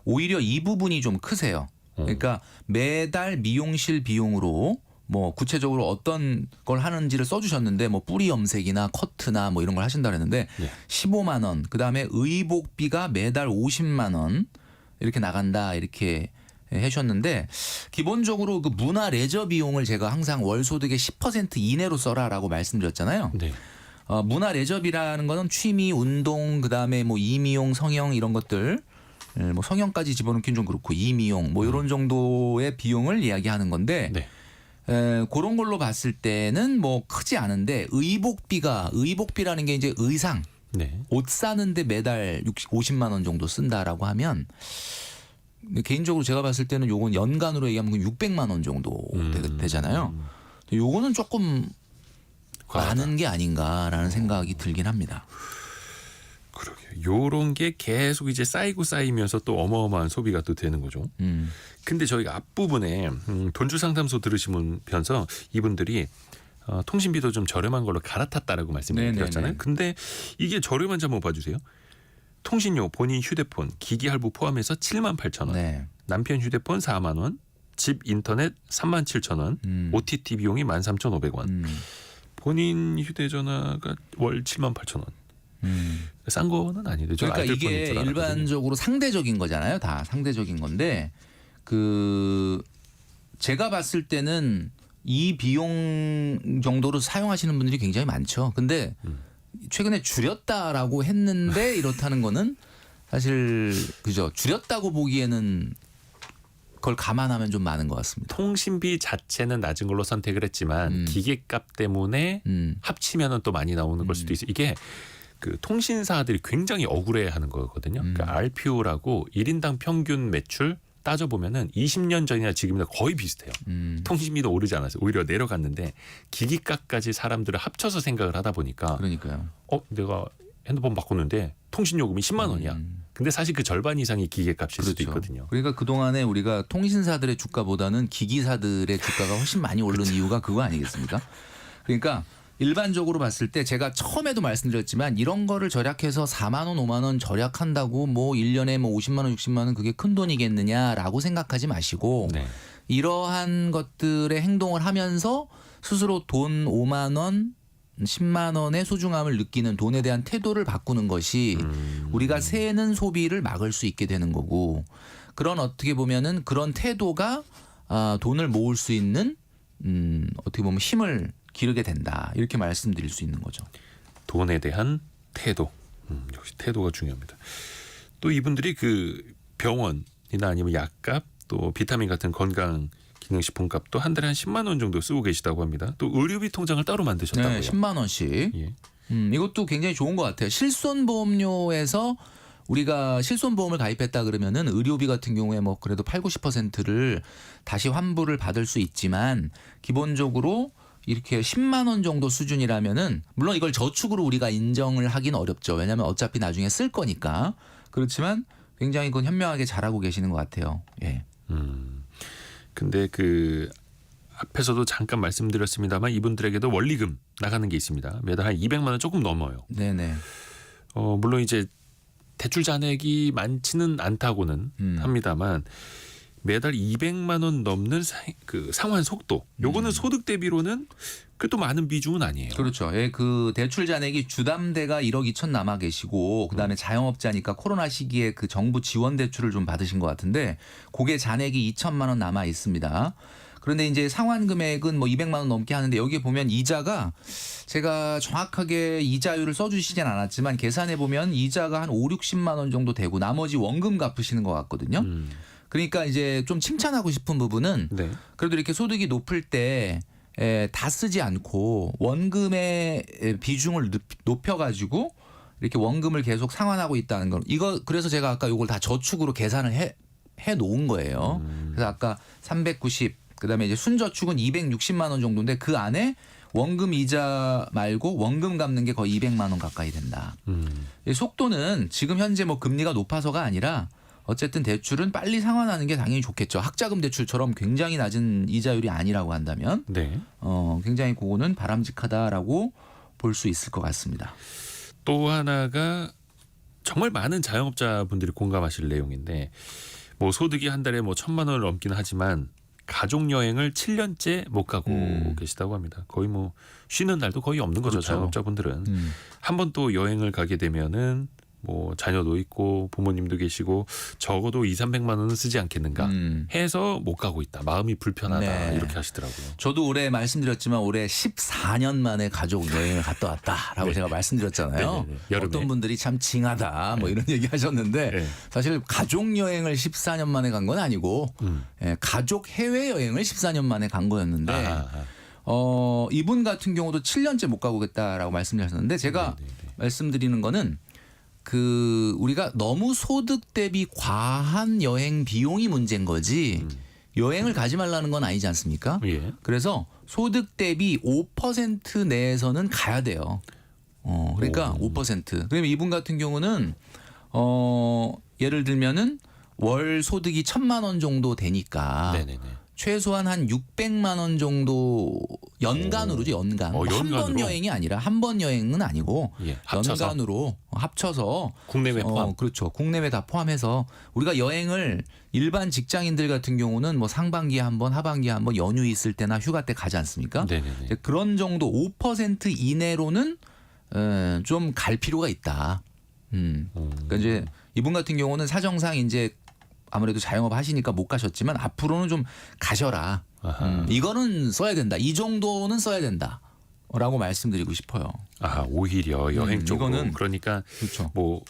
오히려 이 부분이 좀 크세요. 그러니까 매달 미용실 비용으로 뭐 구체적으로 어떤 걸 하는지를 써주셨는데 뭐 뿌리 염색이나 커트나 뭐 이런 걸 하신다 그랬는데 네. 15만 원, 그다음에 의복비가 매달 50만 원 이렇게 나간다 이렇게 해주셨는데 기본적으로 그 문화 레저 비용을 제가 항상 월 소득의 10% 이내로 써라라고 말씀드렸잖아요. 네. 문화 레저비라는 거는 취미, 운동, 그다음에 뭐 이미용, 성형 이런 것들 뭐 성형까지 집어넣기는 좀 그렇고 이미용 뭐 이런 정도의 비용을 이야기하는 건데 네. 그런 걸로 봤을 때는 뭐 크지 않은데 의복비라는 게 이제 의상, 네. 옷 사는데 매달 50만 원 정도 쓴다라고 하면 개인적으로 제가 봤을 때는 요건 연간으로 얘기하면 600만 원 정도 되잖아요. 요거는 조금 과하다. 많은 게 아닌가라는 생각이 들긴 합니다. 그러게요. 요런 게 계속 이제 쌓이면서 또 어마어마한 소비가 또 되는 거죠. 근데 저희가 앞부분에 돈주 상담소 들으시면서 이분들이 통신비도 좀 저렴한 걸로 갈아탔다라고 말씀을 네네네. 드렸잖아요. 근데 이게 저렴한지 한번 봐주세요. 통신료, 본인 휴대폰, 기기 할부 포함해서 78,000원. 네. 남편 휴대폰 4만 원, 집 인터넷 37,000원, OTT 비용이 13,500원. 본인 휴대전화가 월 78,000원. 싼 거는 아닌데. 저 그러니까 아이들 폰인 이게 줄 알았거든요. 일반적으로 상대적인 거잖아요. 다 상대적인 건데 제가 봤을 때는 이 비용 정도로 사용하시는 분들이 굉장히 많죠. 근데 최근에 줄였다라고 했는데 이렇다는 거는 사실 그죠. 줄였다고 보기에는 그걸 감안하면 좀 많은 것 같습니다. 통신비 자체는 낮은 걸로 선택을 했지만 기계값 때문에 합치면은 또 많이 나오는 걸 수도 있어요. 이게 그 통신사들이 굉장히 억울해하는 거거든요. 그러니까 RPU라고 1인당 평균 매출 따져보면은 20년 전이나 지금이나 거의 비슷해요. 통신비도 오르지 않았어요. 오히려 내려갔는데 기기값까지 사람들을 합쳐서 생각을 하다 보니까 그러니까요. 내가 핸드폰 바꿨는데 통신요금이 10만 원이야. 근데 사실 그 절반 이상이 기계값일 수도 있거든요. 그러니까 그동안에 우리가 통신사들의 주가보다는 기기사들의 주가가 훨씬 많이 오른 이유가 그거 아니겠습니까? 그러니까 일반적으로 봤을 때 제가 처음에도 말씀드렸지만 이런 거를 절약해서 4만 원, 5만 원 절약한다고 뭐 1년에 뭐 50만 원, 60만 원 그게 큰 돈이겠느냐라고 생각하지 마시고 네. 이러한 것들의 행동을 하면서 스스로 돈 5만 원, 10만 원의 소중함을 느끼는 돈에 대한 태도를 바꾸는 것이 우리가 새는 소비를 막을 수 있게 되는 거고 그런 어떻게 보면은 그런 태도가 돈을 모을 수 있는 어떻게 보면 힘을 기르게 된다. 이렇게 말씀드릴 수 있는 거죠. 돈에 대한 태도. 역시 태도가 중요합니다. 또 이분들이 그 병원이나 아니면 약값 또 비타민 같은 건강 기능식품값도 한 달에 한 10만 원 정도 쓰고 계시다고 합니다. 또 의료비 통장을 따로 만드셨다고요. 네, 10만 원씩. 예. 이것도 굉장히 좋은 것 같아요. 실손보험료에서 우리가 실손보험을 가입했다 그러면은 의료비 같은 경우에 뭐 그래도 80~90%를 다시 환불을 받을 수 있지만 기본적으로 이렇게 10만 원 정도 수준이라면은 물론 이걸 저축으로 우리가 인정을 하긴 어렵죠. 왜냐하면 어차피 나중에 쓸 거니까. 그렇지만 굉장히 그건 현명하게 잘하고 계시는 것 같아요. 예. 근데 그 앞에서도 잠깐 말씀드렸습니다만 이분들에게도 원리금 나가는 게 있습니다. 매달 한 200만 원 조금 넘어요. 네네. 물론 이제 대출 잔액이 많지는 않다고는 합니다만 매달 200만 원 넘는 그 상환 속도. 요거는 소득 대비로는 그래도 많은 비중은 아니에요. 그렇죠. 예, 그 대출 잔액이 주담대가 1억 2천 남아 계시고 그다음에 자영업자니까 코로나 시기에 그 정부 지원 대출을 좀 받으신 것 같은데 그게 잔액이 2천만 원 남아 있습니다. 그런데 이제 상환 금액은 뭐 200만 원 넘게 하는데 여기에 보면 이자가 제가 정확하게 이자율을 써주시진 않았지만 계산해 보면 이자가 한 5~60만 원 정도 되고 나머지 원금 갚으시는 것 같거든요. 그러니까 이제 좀 칭찬하고 싶은 부분은 네. 그래도 이렇게 소득이 높을 때 다 쓰지 않고 원금의 비중을 높여가지고 이렇게 원금을 계속 상환하고 있다는 건 이거 그래서 제가 아까 이걸 다 저축으로 계산을 해 놓은 거예요. 그래서 아까 390 그다음에 이제 순저축은 260만 원 정도인데 그 안에 원금 이자 말고 원금 갚는 게 거의 200만 원 가까이 된다. 이 속도는 지금 현재 뭐 금리가 높아서가 아니라 어쨌든 대출은 빨리 상환하는 게 당연히 좋겠죠. 학자금 대출처럼 굉장히 낮은 이자율이 아니라고 한다면 네. 굉장히 그거는 바람직하다라고 볼 수 있을 것 같습니다. 또 하나가 정말 많은 자영업자분들이 공감하실 내용인데 뭐 소득이 한 달에 뭐 1,000만 원을 넘기는 하지만 가족 여행을 7년째 못 가고 계시다고 합니다. 거의 뭐 쉬는 날도 거의 없는 거죠. 그렇죠. 자영업자분들은. 한 번 또 여행을 가게 되면은 뭐 자녀도 있고 부모님도 계시고 적어도 200~300만 원은 쓰지 않겠는가 해서 못 가고 있다. 마음이 불편하다. 네. 이렇게 하시더라고요. 저도 올해 말씀드렸지만 올해 14년 만에 가족 여행을 갔다 왔다라고 네. 제가 말씀드렸잖아요. 네. 여름에. 어떤 분들이 참 징하다 뭐 이런 얘기 하셨는데 네. 사실 가족 여행을 14년 만에 간 건 아니고 가족 해외 여행을 14년 만에 간 거였는데 이분 같은 경우도 7년째 못 가고 겠다라고 말씀하셨는데 제가 말씀드리는 거는 그 우리가 너무 소득 대비 과한 여행 비용이 문제인 거지 여행을 가지 말라는 건 아니지 않습니까? 예. 그래서 소득 대비 5% 내에서는 가야 돼요. 그러니까 5%. 그러면 이분 같은 경우는 예를 들면은 월 소득이 1,000만 원 정도 되니까 네네네. 최소한 한 600만 원 정도 연간으로죠. 연간. 한 번 연간으로? 여행이 아니라 한 번 여행은 아니고 예, 합쳐서? 연간으로 합쳐서 국내외 포함. 그렇죠. 국내외 다 포함해서 우리가 여행을 일반 직장인들 같은 경우는 뭐 상반기에 한 번, 하반기에 한 번 연휴 있을 때나 휴가 때 가지 않습니까? 네네네. 이제 그런 정도 5% 이내로는 좀 갈 필요가 있다. 그러니까 이제 이분 같은 경우는 사정상 이제 아무래도 자영업 하시니까 못 가셨지만 앞으로는 좀 가셔라. 이거는 써야 된다. 이 정도는 써야 된다라고 말씀드리고 싶어요. 아, 오히려 여행 쪽으로. 이거는 그러니까 그렇죠. 뭐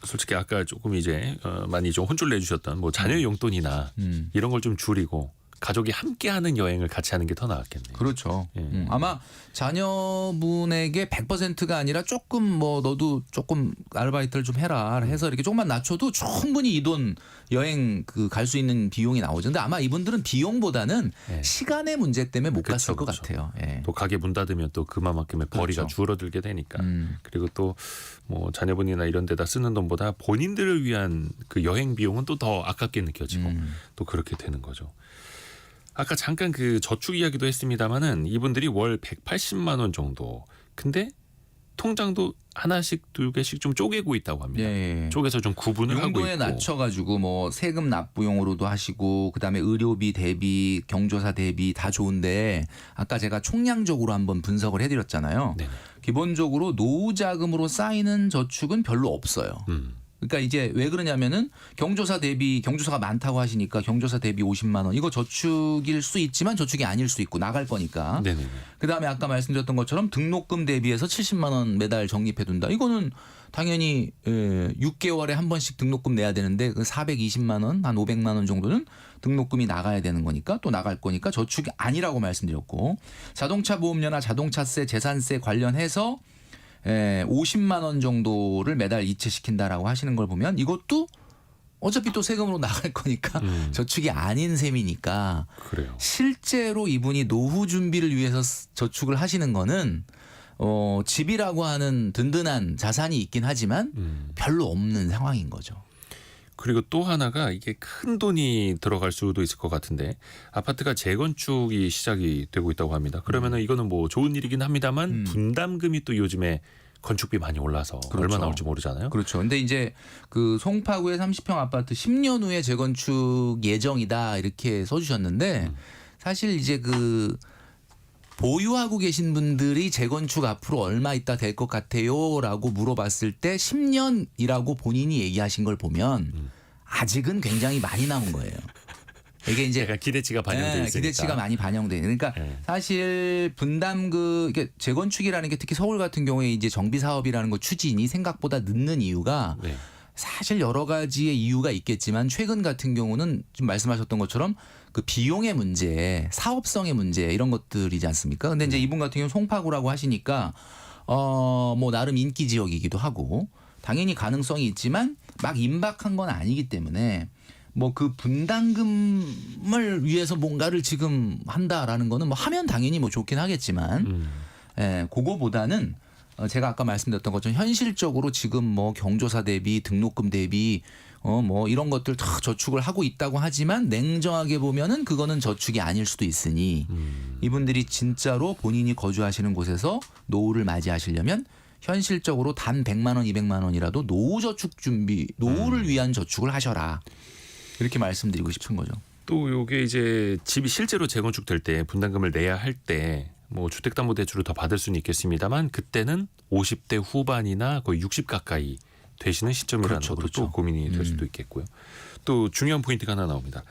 솔직히 아까 조금 이제 많이 좀 혼쭐 내주셨던 뭐 자녀 용돈이나 이런 걸 좀 줄이고 가족이 함께하는 여행을 같이 하는 게 더 나았겠네요. 그렇죠. 예. 아마 자녀분에게 100%가 아니라 조금 뭐 너도 조금 아르바이트를 좀 해라 해서 이렇게 조금만 낮춰도 충분히 이 돈 여행 그 갈 수 있는 비용이 나오죠. 근데 아마 이분들은 비용보다는 예. 시간의 문제 때문에 못 그쵸, 갔을 것 그쵸. 같아요. 예. 또 가게 문 닫으면 또 그만큼의 벌이가 그렇죠. 줄어들게 되니까. 그리고 또 뭐 자녀분이나 이런 데다 쓰는 돈보다 본인들을 위한 그 여행 비용은 또 더 아깝게 느껴지고 또 그렇게 되는 거죠. 아까 잠깐 그 저축 이야기도 했습니다마는 이분들이 월 180만 원 정도. 근데 통장도 하나씩 두 개씩 좀 쪼개고 있다고 합니다. 예. 쪼개서 좀 구분을 하고 용도에 있고. 낮춰가지고 뭐 세금 납부용으로도 하시고 그다음에 의료비 대비 경조사 대비 다 좋은데 아까 제가 총량적으로 한번 분석을 해드렸잖아요. 네네. 기본적으로 노후 자금으로 쌓이는 저축은 별로 없어요. 그러니까 이제 왜 그러냐면은 경조사 대비 경조사가 많다고 하시니까 경조사 대비 50만 원 이거 저축일 수 있지만 저축이 아닐 수 있고 나갈 거니까. 네네. 그다음에 아까 말씀드렸던 것처럼 등록금 대비해서 70만 원 매달 적립해 둔다. 이거는 당연히 6개월에 한 번씩 등록금 내야 되는데 그 420만 원, 한 500만 원 정도는 등록금이 나가야 되는 거니까 또 나갈 거니까 저축이 아니라고 말씀드렸고 자동차 보험료나 자동차세, 재산세 관련해서 50만 원 정도를 매달 이체시킨다라고 하시는 걸 보면 이것도 어차피 또 세금으로 나갈 거니까 저축이 아닌 셈이니까 그래요. 실제로 이분이 노후 준비를 위해서 저축을 하시는 거는 집이라고 하는 든든한 자산이 있긴 하지만 별로 없는 상황인 거죠. 그리고 또 하나가 이게 큰 돈이 들어갈 수도 있을 것 같은데 아파트가 재건축이 시작이 되고 있다고 합니다. 그러면은 이거는 뭐 좋은 일이긴 합니다만 분담금이 또 요즘에 건축비 많이 올라서 그렇죠. 얼마 나올지 모르잖아요. 그렇죠. 근데 이제 그 송파구의 30평 아파트 10년 후에 재건축 예정이다 이렇게 써주셨는데 사실 이제 그 보유하고 계신 분들이 재건축 앞으로 얼마 있다 될 것 같아요라고 물어봤을 때 10년이라고 본인이 얘기하신 걸 보면 아직은 굉장히 많이 남은 거예요. 이게 이제 약간 기대치가 반영돼 있으니까. 기대치가 많이 반영돼. 그러니까 사실 이게 재건축이라는 게 특히 서울 같은 경우에 이제 정비 사업이라는 거 추진이 생각보다 늦는 이유가 네. 사실 여러 가지의 이유가 있겠지만 최근 같은 경우는 지금 말씀하셨던 것처럼 그 비용의 문제, 사업성의 문제 이런 것들이지 않습니까? 근데 이제 이분 같은 경우 송파구라고 하시니까 뭐 나름 인기 지역이기도 하고 당연히 가능성이 있지만 막 임박한 건 아니기 때문에 뭐 그 분담금을 위해서 뭔가를 지금 한다라는 거는 뭐 하면 당연히 뭐 좋긴 하겠지만 그거보다는 제가 아까 말씀드렸던 것처럼 현실적으로 지금 뭐 경조사 대비 등록금 대비 뭐 이런 것들 다 저축을 하고 있다고 하지만 냉정하게 보면은 그거는 저축이 아닐 수도 있으니 이분들이 진짜로 본인이 거주하시는 곳에서 노후를 맞이하시려면 현실적으로 단 100만 원, 200만 원이라도 노후 저축 준비, 노후를 위한 저축을 하셔라. 이렇게 말씀드리고 싶은 거죠. 또 요게 이제 집이 실제로 재건축될 때 분담금을 내야 할 때 뭐 주택담보대출을 더 받을 수는 있겠습니다만 그때는 50대 후반이나 거의 60 가까이 되시는 시점이라는 그렇죠, 것도 그렇죠. 또 고민이 될 수도 있겠고요. 또 중요한 포인트가 하나 나옵니다.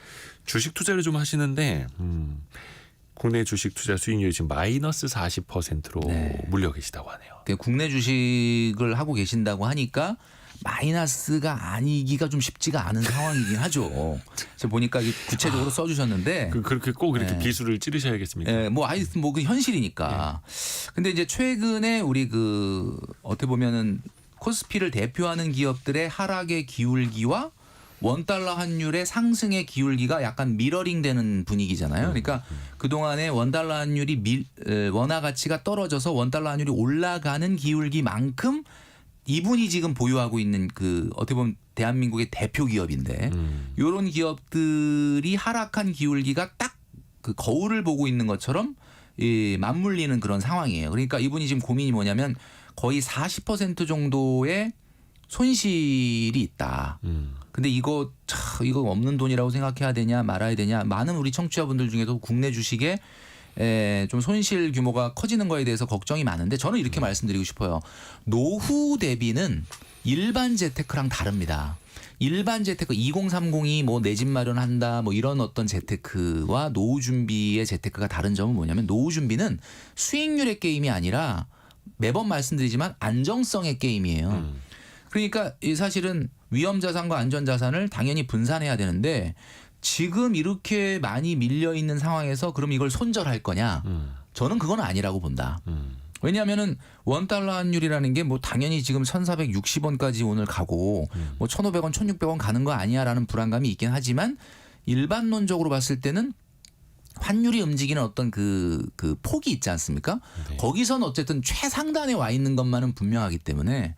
주식 투자를 좀 하시는데 국내 주식 투자 수익률이 지금 마이너스 40%로 물려 계시다고 하네요. 국내 주식을 하고 계신다고 하니까 마이너스가 아니기가 좀 쉽지가 않은 상황이긴 하죠. 제가 보니까 구체적으로 써주셨는데 그렇게 꼭 이렇게 비수를 찌르셔야겠습니까? 뭐 그 현실이니까. 근데 이제 최근에 우리 어떻게 보면은 코스피를 대표하는 기업들의 하락의 기울기와 원달러 환율의 상승의 기울기가 약간 미러링 되는 분위기잖아요. 그러니까 그동안에 원달러 환율이 원화 가치가 떨어져서 원달러 환율이 올라가는 기울기만큼 이분이 지금 보유하고 있는 그 어떻게 보면 대한민국의 대표 기업인데 이런 기업들이 하락한 기울기가 딱 그 거울을 보고 있는 것처럼 맞물리는 그런 상황이에요. 그러니까 이분이 지금 고민이 뭐냐면 거의 40% 정도의 손실이 있다. 근데 이거 없는 돈이라고 생각해야 되냐 말아야 되냐. 많은 우리 청취자분들 중에도 국내 주식에 좀 손실 규모가 커지는 거에 대해서 걱정이 많은데 저는 이렇게 말씀드리고 싶어요. 노후 대비는 일반 재테크랑 다릅니다. 일반 재테크 2030이 뭐 내 집 마련한다 뭐 이런 어떤 재테크와 노후 준비의 재테크가 다른 점은 뭐냐면 노후 준비는 수익률의 게임이 아니라 매번 말씀드리지만 안정성의 게임이에요. 그러니까 사실은 위험 자산과 안전 자산을 당연히 분산해야 되는데 지금 이렇게 많이 밀려 있는 상황에서 그럼 이걸 손절할 거냐? 저는 그건 아니라고 본다. 왜냐하면은 원달러 환율이라는 게 뭐 당연히 지금 1,460원까지 오늘 가고 뭐 1,500원, 1,600원 가는 거 아니야라는 불안감이 있긴 하지만 일반론적으로 봤을 때는 환율이 움직이는 어떤 그 폭이 있지 않습니까? 네. 거기선 어쨌든 최상단에 와 있는 것만은 분명하기 때문에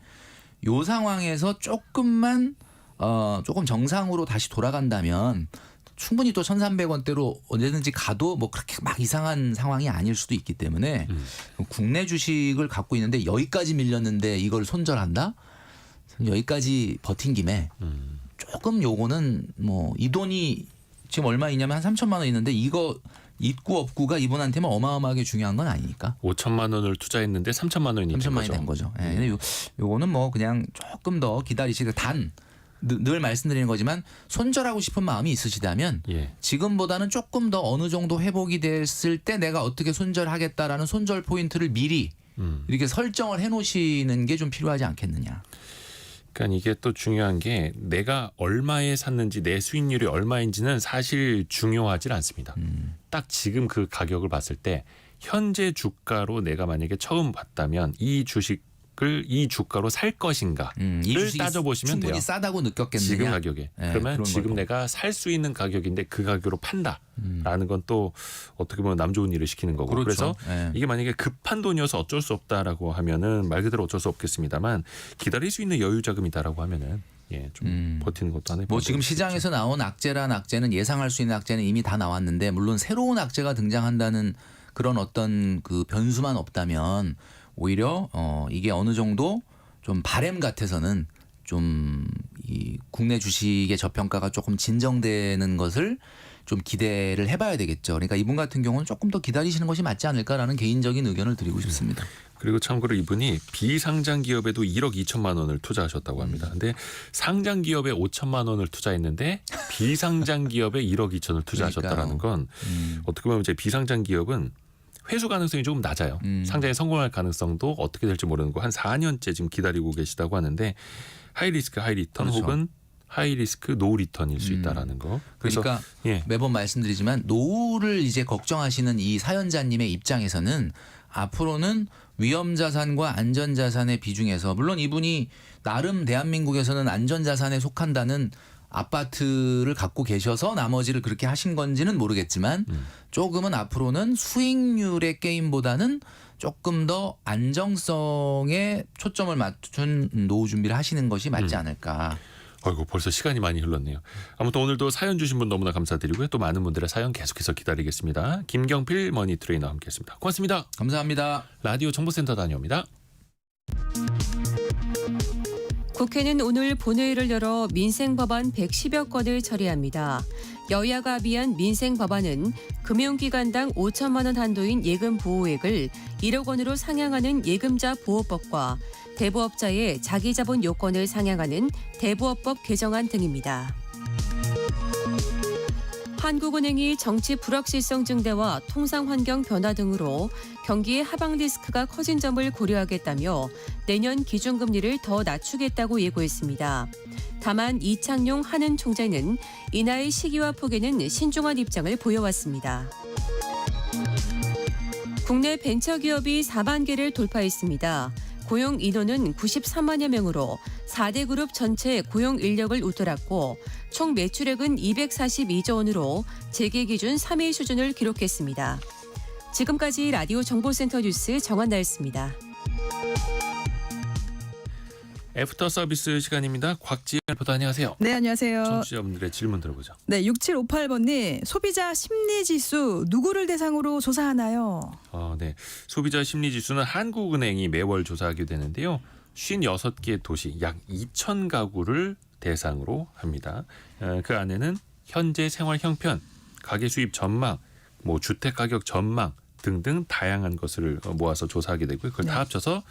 요 상황에서 조금 정상으로 다시 돌아간다면 충분히 또 1,300원대로 언제든지 가도 뭐 그렇게 막 이상한 상황이 아닐 수도 있기 때문에 국내 주식을 갖고 있는데 여기까지 밀렸는데 이걸 손절한다? 여기까지 버틴 김에 조금 요거는 뭐 이 돈이 지금 얼마 있냐면 한 3천만 원 있는데 이거 있고 없고가 이분한테는 어마어마하게 중요한 건 아니니까. 5천만 원을 투자했는데 3천만 원이 3천만이 된 거죠. 예. 근데 요거는 뭐 그냥 조금 더 기다리시고 늘 말씀드리는 거지만 손절하고 싶은 마음이 있으시다면 예. 지금보다는 조금 더 어느 정도 회복이 됐을 때 내가 어떻게 손절하겠다라는 손절 포인트를 미리 이렇게 설정을 해놓으시는 게 좀 필요하지 않겠느냐. 그러니까 이게 또 중요한 게 내가 얼마에 샀는지 내 수익률이 얼마인지는 사실 중요하지 않습니다. 딱 지금 그 가격을 봤을 때 현재 주가로 내가 만약에 처음 봤다면 이 주식을 이 주가로 살 것인가를 따져보시면 충분히 돼요. 싸다고 느꼈겠느냐. 지금 가격에. 네, 그러면 지금 걸 내가 살 수 있는 가격인데 그 가격으로 판다라는 건 또 어떻게 보면 남 좋은 일을 시키는 거고. 그렇죠. 그래서 네. 이게 만약에 급한 돈이어서 어쩔 수 없다라고 하면은 말 그대로 어쩔 수 없겠습니다만 기다릴 수 있는 여유 자금이다라고 하면은 좀 버티는 것도 하나의 뭐 지금 시장에서 나온 악재는 예상할 수 있는 악재는 이미 다 나왔는데 물론 새로운 악재가 등장한다는 그런 어떤 그 변수만 없다면 오히려 이게 어느 정도 좀 바램 같아서는 좀 이 국내 주식의 저평가가 조금 진정되는 것을 좀 기대를 해봐야 되겠죠. 그러니까 이분 같은 경우는 조금 더 기다리시는 것이 맞지 않을까라는 개인적인 의견을 드리고 싶습니다. 그리고 참고로 이분이 비상장 기업에도 1억 2천만 원을 투자하셨다고 합니다. 근데 상장 기업에 5천만 원을 투자했는데 비상장 기업에 1억 2천을 투자하셨다라는 건 어떻게 보면 이제 비상장 기업은 회수 가능성이 조금 낮아요. 상장에 성공할 가능성도 어떻게 될지 모르는 거 한 4년째 지금 기다리고 계시다고 하는데 하이리스크 하이리턴 그렇죠. 혹은 하이리스크 노리턴일 수 있다라는 거. 그래서 그러니까 예. 매번 말씀드리지만 노후를 이제 걱정하시는 이 사연자님의 입장에서는 앞으로는 위험자산과 안전자산의 비중에서 물론 이분이 나름 대한민국에서는 안전자산에 속한다는 아파트를 갖고 계셔서 나머지를 그렇게 하신 건지는 모르겠지만 조금은 앞으로는 수익률의 게임보다는 조금 더 안정성에 초점을 맞춘 노후 준비를 하시는 것이 맞지 않을까. 아이고 벌써 시간이 많이 흘렀네요. 아무튼 오늘도 사연 주신 분 너무나 감사드리고요. 또 많은 분들의 사연 계속해서 기다리겠습니다. 김경필 머니 트레이너 함께했습니다. 고맙습니다. 감사합니다. 라디오 정보센터 다녀옵니다. 국회는 오늘 본회의를 열어 민생법안 110여 건을 처리합니다. 여야가 합의한 민생법안은 금융기관당 5천만 원 한도인 예금 보호액을 1억 원으로 상향하는 예금자 보호법과 대부업자의 자기자본 요건을 상향하는 대부업법 개정안 등입니다. 한국은행이 정치 불확실성 증대와 통상환경 변화 등으로 경기의 하방 리스크가 커진 점을 고려하겠다며 내년 기준금리를 더 낮추겠다고 예고했습니다. 다만 이창용 한은 총재는 인하의 시기와 폭에는 신중한 입장을 보여왔습니다. 국내 벤처기업이 4만 개를 돌파했습니다. 고용 인원은 93만여 명으로 4대 그룹 전체 고용 인력을 웃돌았고 총 매출액은 242조 원으로 재계 기준 3위 수준을 기록했습니다. 지금까지 라디오 정보센터 뉴스 정한나였습니다. 애프터 서비스 시간입니다. 곽지연 리포터 안녕하세요. 네, 안녕하세요. 청취자분들의 질문 들어보죠. 네, 6758번님 소비자 심리지수 누구를 대상으로 조사하나요? 네. 소비자 심리지수는 한국은행이 매월 조사하게 되는데요. 56개 도시 약 2천 가구를 대상으로 합니다. 그 안에는 현재 생활 형편, 가계 수입 전망, 뭐 주택 가격 전망 등등 다양한 것을 모아서 조사하게 되고요. 그걸 다 합쳐서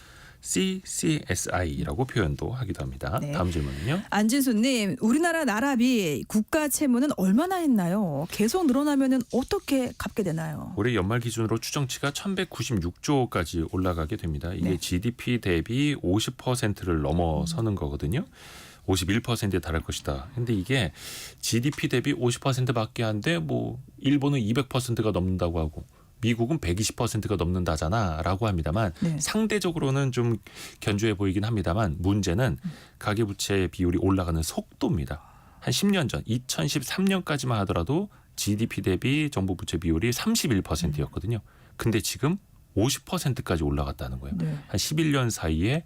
CCSI라고 표현도 하기도 합니다. 네. 다음 질문은요. 안진수님, 우리나라 나라비 국가 채무는 얼마나 했나요? 계속 늘어나면은 어떻게 갚게 되나요? 올해 연말 기준으로 추정치가 1196조까지 올라가게 됩니다. 이게 네. GDP 대비 50%를 넘어서는 거거든요. 51%에 달할 것이다. 근데 이게 GDP 대비 50%밖에 안 돼. 뭐 일본은 200%가 넘는다고 하고 미국은 120%가 넘는다잖아라고 합니다만 네. 상대적으로는 좀 견조해 보이긴 합니다만 문제는 가계부채 비율이 올라가는 속도입니다. 한 10년 전 2013년까지만 하더라도 GDP 대비 정부 부채 비율이 31%였거든요. 근데 지금 50%까지 올라갔다는 거예요. 네. 한 11년 사이에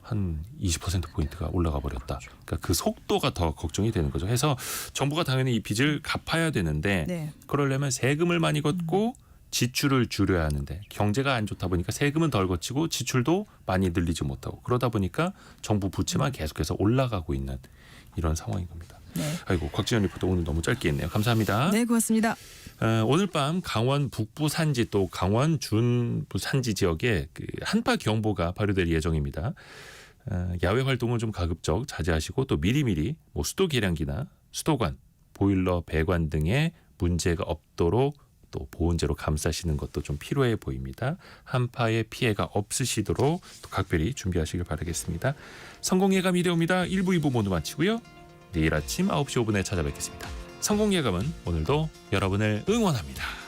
한 20%포인트가 올라가 버렸다. 그러니까 그 속도가 더 걱정이 되는 거죠. 해서 정부가 당연히 이 빚을 갚아야 되는데 네. 그러려면 세금을 많이 걷고 지출을 줄여야 하는데 경제가 안 좋다 보니까 세금은 덜 걷히고 지출도 많이 늘리지 못하고 그러다 보니까 정부 부채만 계속해서 올라가고 있는 이런 상황인 겁니다. 네. 아이고 곽지연 리포터 오늘 너무 짧게 했네요. 감사합니다. 네, 고맙습니다. 오늘 밤 강원 북부 산지 또 강원 중부 산지 지역에 그 한파 경보가 발효될 예정입니다. 야외 활동은 좀 가급적 자제하시고 또 미리미리 뭐 수도 계량기나 수도관, 보일러, 배관 등에 문제가 없도록 또 보온재로 감싸시는 것도 좀 필요해 보입니다. 한파의 피해가 없으시도록 또 각별히 준비하시길 바라겠습니다. 성공예감 이대호입니다. 1부 2부 모두 마치고요. 내일 아침 9시 5분에 찾아뵙겠습니다. 성공예감은 오늘도 여러분을 응원합니다.